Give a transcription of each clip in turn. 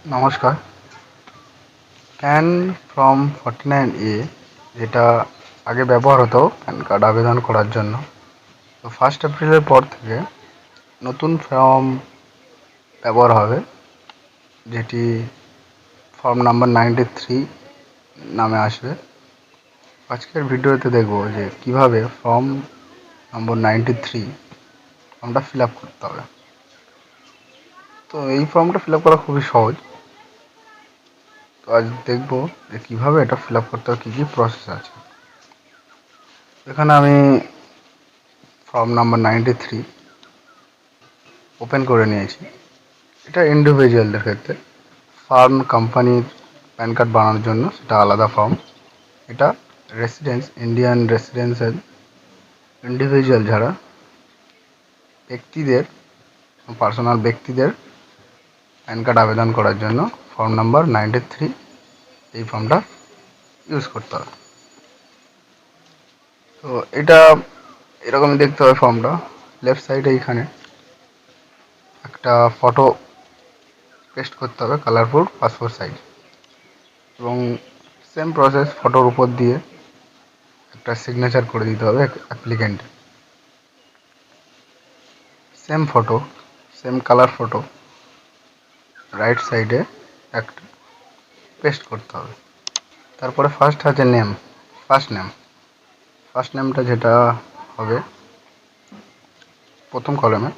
নমস্কার। Pan form 49A যেটা আগে ব্যবহার হতো প্যান কার্ড আবেদন করার জন্য, তো 1 এপ্রিলের পর থেকে নতুন ফর্ম ব্যবহার হবে, যেটি ফর্ম নাম্বার 93 নামে আসবে। আজকের ভিডিওতে দেখব যে কিভাবে ফর্ম নম্বর 93 ফর্মটা ফিল আপ করতে হবে। তো এই ফর্মটা ফিল আপ করা খুবই সহজ। তো আজ দেখব যে কীভাবে এটা ফিল আপ করতে হবে, কী কী প্রসেস আছে। এখানে আমি ফর্ম নাম্বার 93 ওপেন করে নিয়েছি। এটা ইন্ডিভিজুয়ালদের ক্ষেত্রে, ফার্ম কোম্পানির প্যান কার্ড বানানোর জন্য সেটা আলাদা ফর্ম। এটা ইন্ডিয়ান রেসিডেন্সিয়াল ইন্ডিভিজুয়াল যারা ব্যক্তিদের, পার্সোনাল ব্যক্তিদের প্যান কার্ড আবেদন করার জন্য ফর্ম নাম্বার 93 এই ফর্মটা ইউজ করতে হবে। তো এটা এরকমই দেখতে হবে ফর্মটা। লেফট সাইডে এইখানে একটা ফটো পেস্ট করতে হবে, কালারফুল পাসপোর্ট সাইজ, এবং সেম প্রসেস ফটোর উপর দিয়ে একটা সিগনেচার করে দিতে হবে applicant. Same photo, same colour photo right সাইডে একটা পেস্ট করতে হবে। তারপরে ফার্স্ট আছে নেম, ফার্স্ট নেমটা যেটা হবে প্রথম কলমে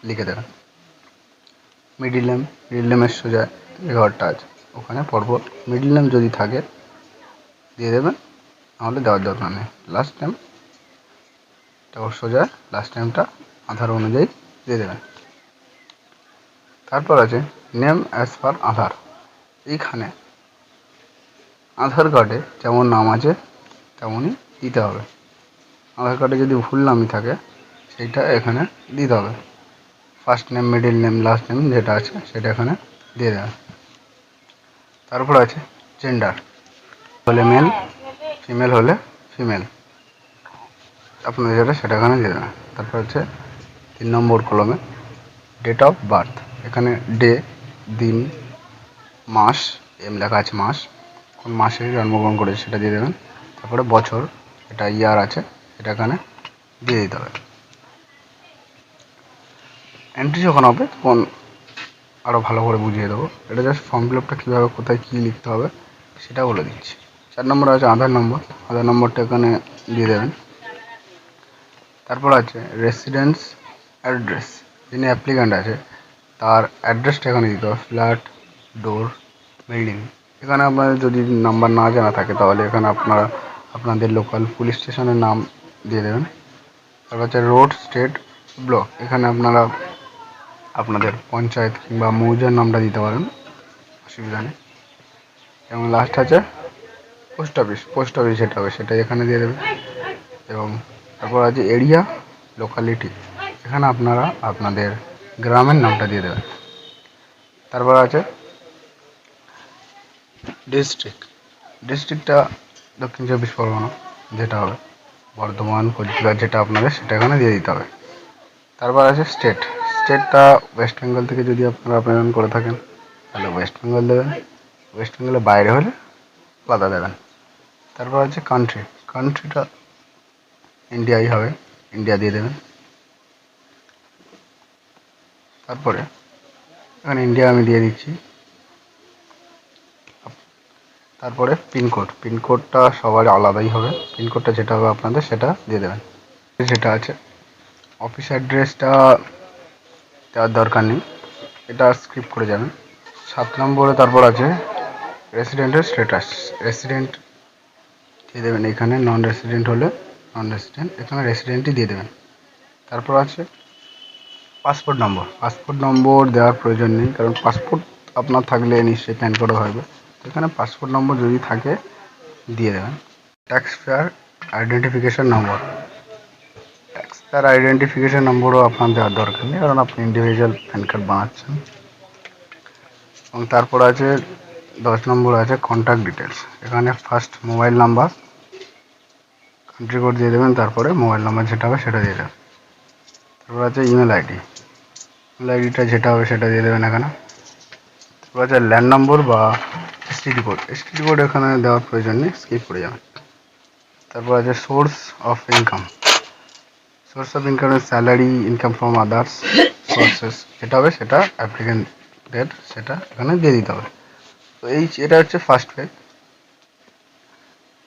লিখে দেবেন। মিডিল নেমের সোজা যে ঘরটা আছে ওখানে পরপর মিডিল নেম যদি থাকে দিয়ে দেবেন, নাহলে দেওয়ার দরকার নেই। লাস্ট নেম ওর সোজা লাস্ট নেমটা আধার অনুযায়ী দিয়ে দেবেন। তারপর আছে নেম অ্যাজ পার আধার। এইখানে আধার কার্ডে যেমন নাম আছে তেমনই দিতে হবে। আধার কার্ডে যদি ভুল নামই থাকে সেইটা এখানে দিতে হবে। First name, middle name, last name যেটা আছে সেটা এখানে দিয়ে দেবেন। তারপর আছে জেন্ডার, হলে মেল, ফিমেল হলে ফিমেল, আপনাদের যেটা সেটা এখানে দিয়ে দেবেন। তারপর হচ্ছে 3 নম্বর কলমে ডেট অফ বার্থ, এখানে ডে, দিন, মাস, লেখা আছে মাস, কোন মাসে জন্মগ্রহণ করেছে সেটা দিয়ে দেবেন। তারপরে বছর, এটা ইয়ার আছে সেটা এখানে দিয়ে দিতে হবে। এন্ট্রি যখন হবে তখন আরও ভালো করে বুঝিয়ে দেবো। এটা জাস্ট ফর্ম ফিল আপটা কীভাবে কোথায় কী লিখতে হবে সেটা বলে দিচ্ছি। 4 নম্বর আছে আধার নম্বরটা এখানে দিয়ে দেবেন। তারপর আছে রেসিডেন্স অ্যাড্রেস, যিনি অ্যাপ্লিক্যান্ট আছে তার অ্যাড্রেসটা এখানে দিতে হবে। ফ্ল্যাট, ডোর, বিল্ডিং। এখানে আপনাদের যদি নাম্বার না জানা থাকে তাহলে এখানে আপনারা আপনাদের লোকাল পুলিশ স্টেশনের নাম দিয়ে দেবেন। তারপর হচ্ছে রোড, স্টেট, ব্লক, এখানে আপনারা আপনাদের পঞ্চায়েত কিংবা মৌজার নামটা দিতে পারেন, অসুবিধা নেই। এবং লাস্ট আছে পোস্ট অফিস যেটা হবে সেটা এখানে দিয়ে দেবেন। এবং তারপর আছে এরিয়া, লোকালিটি, এখানে আপনারা আপনাদের গ্রামের নামটা দিয়ে দেবেন। তারপর আছে ডিস্ট্রিক্টটা দক্ষিণ 24 পরগনা যেটা হবে, বর্ধমান, কোচবিহার যেটা আপনাদের সেটা এখানে দিয়ে দিতে হবে। তারপর আছে স্টেটটা ওয়েস্ট বেঙ্গল থেকে যদি আপনারা আবেদন করে থাকেন তাহলে ওয়েস্ট বেঙ্গল দেবেন, ওয়েস্ট বেঙ্গলের বাইরে হলে আলাদা দেবেন। তারপর আছে কান্ট্রিটা ইন্ডিয়াই হবে, ইন্ডিয়া দিয়ে দেবেন। তারপরে এখানে ইন্ডিয়া আমি দিয়ে দিচ্ছি। তারপরে পিনকোডটা সবার আলাদাই হবে, পিনকোডটা যেটা হবে আপনাদের সেটা দিয়ে দেবেন। যেটা আছে অফিস অ্যাড্রেসটা দেওয়ার দরকার নেই, এটা স্কিপ করে যাবেন। 7 নম্বরে তারপর আছে রেসিডেন্টের স্ট্যাটাস, রেসিডেন্ট দিয়ে দেবেন এখানে, নন রেসিডেন্ট হলে নন রেসিডেন্ট, এখানে রেসিডেন্টই দিয়ে দেবেন। তারপর আছে পাসপোর্ট নম্বর দেওয়ার প্রয়োজন নেই, কারণ পাসপোর্ট আপনার থাকলে নিশ্চয়ই প্যান কার্ডও হবে। এখানে পাসপোর্ট নম্বর যদি থাকে দিয়ে দেবেন। ট্যাক্স পেয়ার আইডেন্টিফিকেশান নম্বরও আপনার দেওয়ার দরকার নেই, কারণ আপনি ইন্ডিভিজুয়াল প্যান কার্ড বানাচ্ছেন। এবং তারপর আছে 10 নম্বর আছে কন্ট্যাক্ট ডিটেলস, এখানে first mobile number, country code দিয়ে দেবেন, তারপরে মোবাইল নাম্বার যেটা হবে সেটা দিয়ে দেবেন। তারপর আছে ইমেল আইডিটা যেটা হবে সেটা দিয়ে দেবেন এখানে। এবার আছে ল্যান্ড নম্বর বা এসটিডি কোড। এসটিডি কোড এখানে দেওয়ার প্রয়োজন নেই, স্কিপ করে যাবেন। তারপর আছে source of income. Source of ইনকামের salary, income from others sources যেটা হবে সেটা অ্যাপ্লিকেন্টের সেটা এখানে দিয়ে দিতে হবে। তো এটা হচ্ছে ফার্স্ট পেজ।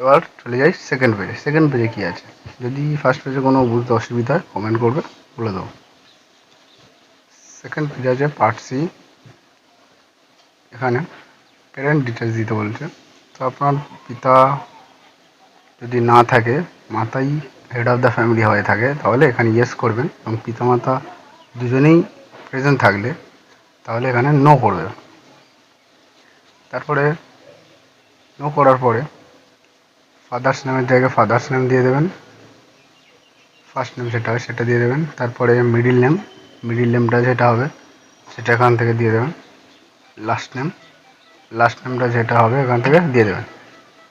এবার চলে যাই সেকেন্ড পেজে। সেকেন্ড পেজে কী আছে, যদি ফার্স্ট পেজে কোনো বুঝতে অসুবিধা হয় কমেন্ট করবে, বলে দেবো। সেকেন্ড পেজে আছে পার্ট সি। এখানে প্যারেন্ট ডিটেলস দিতে বলছে। তো আপনার পিতা যদি না থাকে, মাতাই হেড অফ দ্য ফ্যামিলি হয়ে থাকে, তাহলে এখানে ইয়েস করবেন, এবং পিতামাতা দুজনেই প্রেজেন্ট থাকলে তাহলে এখানে নো করবে। তারপরে নো করার পরে ফাদার্স নেমের জায়গায় ফাদার্স নেম দিয়ে দেবেন, ফার্স্ট নেম যেটা হয় সেটা দিয়ে দেবেন। তারপরে মিডিল নেমটা যেটা হবে সেটা এখান থেকে দিয়ে দেবেন। লাস্ট নেমটা যেটা হবে এখান থেকে দিয়ে দেবেন।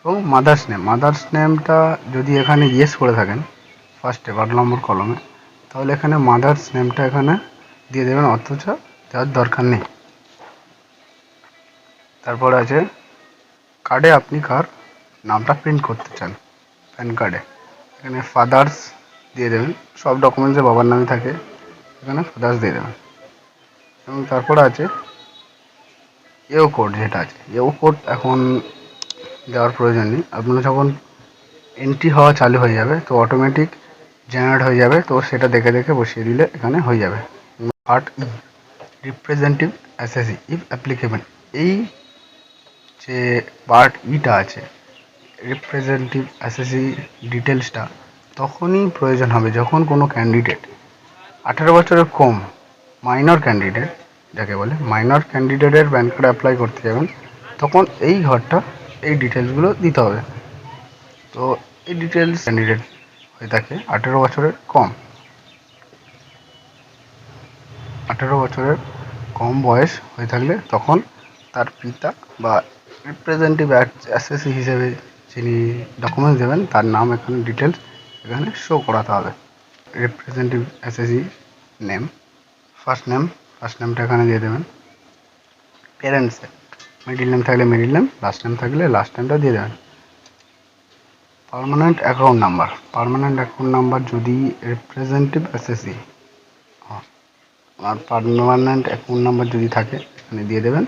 এবং মাদার্স নেমটা যদি এখানে ইয়েস করে থাকেন ফার্স্টে 12 নম্বর কলমে, তাহলে এখানে মাদার্স নেমটা এখানে দিয়ে দেবেন, অথচ দেওয়ার দরকার নেই। তারপরে আছে কার্ডে আপনি কার নামটা প্রিন্ট করতে চান, প্যান কার্ডে এখানে ফাদার্স দিয়ে দেবেন। সব ডকুমেন্টসে বাবার নামই থাকে, এখানে ফাদার্স দিয়ে দেবেন। এবং তারপরে আছে এও কোড যেটা আছে, এও কোড এখন দেওয়ার প্রয়োজন নেই। আপনারা যখন এন্ট্রি হওয়া চালু হয়ে যাবে তো অটোমেটিক জেনারেট হয়ে যাবে, তো সেটা দেখে দেখে বসিয়ে দিলে এখানে হয়ে যাবে। Part E representative অ্যাসেসি if applicable. এই যে পার্ট ইটা আছে রিপ্রেজেন্টেটিভ অ্যাসেসি ডিটেলসটা তখনই প্রয়োজন হবে যখন কোনো ক্যান্ডিডেট 18 বছরের কম মাইনর ক্যান্ডিডেট, যাকে বলে মাইনর ক্যান্ডিডেটের প্যান কার্ড অ্যাপ্লাই করতে যাবেন, তখন এই ঘরটা এই ডিটেলসগুলো দিতে হবে। তো এই ডিটেলস ক্যান্ডিডেট হয়ে থাকে 18 বছরের কম, 18 বছরের কম বয়স হয়ে থাকলে তখন তার পিতা বা রিপ্রেজেন্টেটিভ অ্যাসেসি হিসেবে যিনি ডকুমেন্টস দেবেন তার নাম এখানে ডিটেলস এখানে শো করাতে হবে। রিপ্রেজেন্টেটিভ অ্যাসেসি নেম, ফার্স্ট নেমটা এখানে দিয়ে দেবেন। প্যারেন্টসের মিডিল নেম থাকলে মিডিল নেম, লাস্ট নেম থাকলে লাস্ট নেমটা দিয়ে দেবেন। পার্মানেন্ট অ্যাকাউন্ট নাম্বার যদি রিপ্রেজেন্টেটিভ অ্যাসেসি আর পার্মানেন্ট অ্যাকাউন্ট নাম্বার যদি থাকে এখানে দিয়ে দেবেন,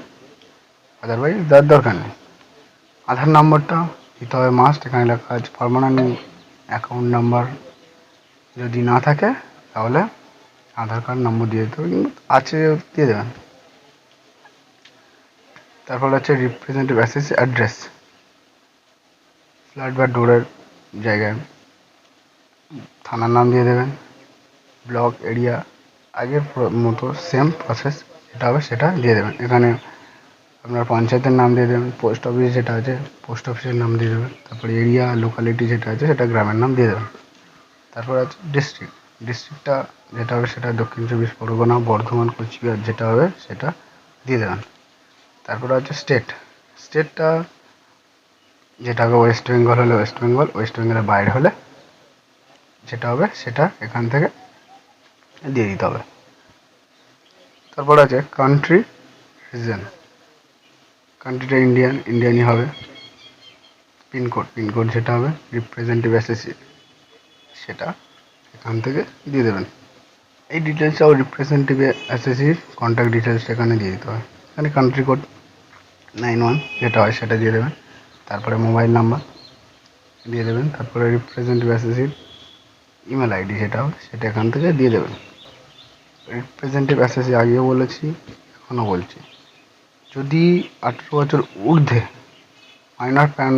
আদারওয়াইজ দেওয়ার দরকার নেই। আধার নাম্বারটা দিতে হবে মাস্ট, এখানে লেখা আছে পার্মানেন্ট অ্যাকাউন্ট নাম্বার যদি না থাকে তাহলে আধার কার্ড নম্বর দিয়ে দিতে হবে, কিন্তু আছে দিয়ে দেবেন। তারপর হচ্ছে রিপ্রেজেন্টেটিভ অ্যাসেসি অ্যাড্রেস, ফ্ল্যাট বা ডোরের জায়গায় থানার নাম দিয়ে দেবেন, ব্লক এরিয়া আগের মতো সেম প্রসেস যেটা হবে সেটা দিয়ে দেবেন। এখানে আপনার পঞ্চায়েতের নাম দিয়ে দেবেন, পোস্ট অফিস যেটা আছে পোস্ট অফিসের নাম দিয়ে দেবেন, তারপরে এরিয়া লোকালিটি যেটা আছে সেটা গ্রামের নাম দিয়ে দেবেন। তারপর আছে ডিস্ট্রিক্টটা যেটা হবে সেটা দক্ষিণ 24 পরগনা, বর্ধমান, কোচবিহার যেটা হবে সেটা দিয়ে দেবেন। তারপরে আছে স্টেটটা যেটা হবে ওয়েস্ট বেঙ্গল হলে ওয়েস্ট বেঙ্গলের বাইরে হলে যেটা হবে সেটা এখান থেকে দিয়ে দিতে হবে। তারপর আছে কান্ট্রি রিজন, কান্ট্রিটা ইন্ডিয়ানই হবে। পিনকোড যেটা হবে রিপ্রেজেন্টেটিভ অ্যাসেসি সেটা এখান থেকে দিয়ে দেবেন। এই ডিটেলসটাও রিপ্রেজেন্টেটিভ অ্যাসেসির কন্ট্যাক্ট ডিটেলস এখানে দিয়ে দিতে হবে। এখানে কান্ট্রি কোড 91 যেটা হয় সেটা দিয়ে দেবেন, তারপরে মোবাইল নাম্বার দিয়ে দেবেন, তারপরে রিপ্রেজেন্টেটিভ অ্যাসেসির ইমেল আইডি যেটা হবে সেটা এখান থেকে দিয়ে দেবেন। রিপ্রেজেন্টেটিভ অ্যাসেসি আগেও বলেছি এখনও বলছি, যদি 18 বছর ঊর্ধ্বে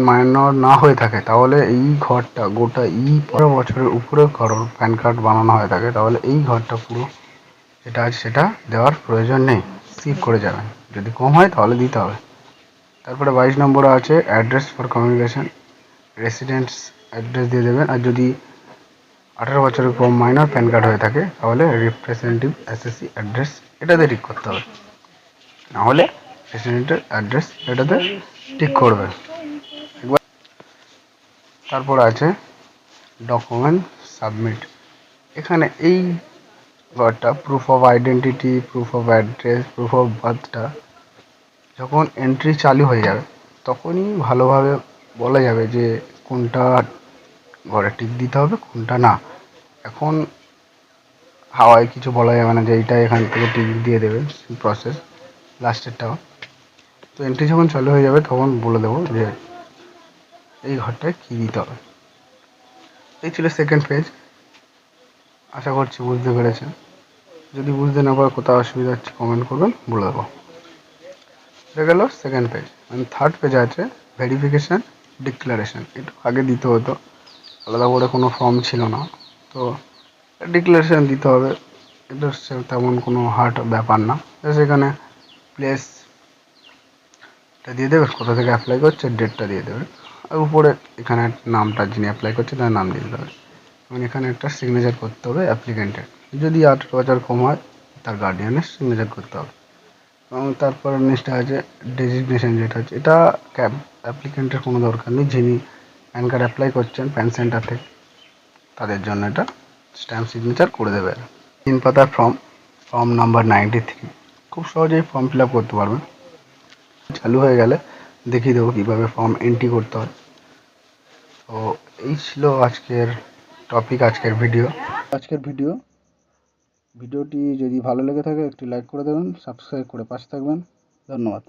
মাইনর না হয়ে থাকে তাহলে এই ঘরটা গোটা 15 বছরের উপরে কারোর প্যান কার্ড বানানো হয়ে থাকে তাহলে এই ঘরটা পুরো যেটা আছে সেটা দেওয়ার প্রয়োজন নেই, স্কিপ করে যাবেন। যদি কম হয় তাহলে দিতে হবে। তারপরে 22 নম্বরে আছে address for communication, residents address দিয়ে দেবেন। আর যদি 18 বছরের কম মাইনর প্যান কার্ড হয়ে থাকে তাহলে রিপ্রেজেন্টেটিভ অ্যাসেসি অ্যাড্রেস এটাতে ঠিক করতে হবে, নাহলে রেসিডেন্টের অ্যাড্রেস এটাতে ঠিক করবে। তারপর আছে ডকুমেন্ট সাবমিট, এখানে এই ঘরটা proof of identity, proof of address, proof of বার্থটা যখন এন্ট্রি চালু হয়ে যাবে তখনই ভালোভাবে বলা যাবে যে কোনটা ঘরে টিক দিতে হবে কোনটা না। এখন হাওয়ায় কিছু বলা যাবে না যে এইটা এখান থেকে টিক দিয়ে দেবে, প্রসেস লাস্টেরটাও। তো এন্ট্রি যখন চালু হয়ে যাবে তখন বলে দেবো যে এই ঘরটায় কী দিতে হবে। এই ছিল সেকেন্ড পেজ। আশা করছি বুঝতে পেরেছেন। যদি বুঝতে না পারে কোথাও অসুবিধা হচ্ছে কমেন্ট করবেন, বলে দেবো। এটা গেল সেকেন্ড পেজ। থার্ড পেজে আছে ভেরিফিকেশান ডিক্লারেশন। এটা আগে দিতে হতো, আলাদা করে কোনো ফর্ম ছিল না, তো ডিক্লারেশান দিতে হবে। এটা তেমন কোনো হার্ড ব্যাপার না। সেখানে প্লেসটা দিয়ে দেবে, কোথা থেকে অ্যাপ্লাই করছে, ডেটটা দিয়ে দেবে, আর উপরে এখানে নামটা যিনি অ্যাপ্লাই করছে তার নাম দিয়ে দিতে হবে। এবং এখানে একটা সিগনেচার করতে হবে অ্যাপ্লিকেন্টের। যদি 18 বছর কম হয় তার গার্ডিয়ানের সিগনেচার করতে হবে। এবং তারপর নেক্সট আছে ডেজিগনেশন, যেটা হচ্ছে এটা অ্যাপ্লিকেন্টের কোনো দরকার নেই। যিনি প্যান কার্ড অ্যাপ্লাই করছেন প্যান সেন্টার থেকে তাদের জন্য এটা স্ট্যাম্প সিগনেচার করে দেবে। 3 পাতার ফর্ম, ফর্ম নাম্বার 93। খুব সহজেই ফর্ম ফিল আপ করতে পারবেন। চালু হয়ে গেলে দেখিয়ে দেবো কীভাবে ফর্ম এন্ট্রি করতে হয়। তো এই ছিল আজকের টপিক, আজকের ভিডিওটি যদি ভালো লেগে থাকে একটি লাইক করে দেবেন, সাবস্ক্রাইব করে পাশে থাকবেন। ধন্যবাদ।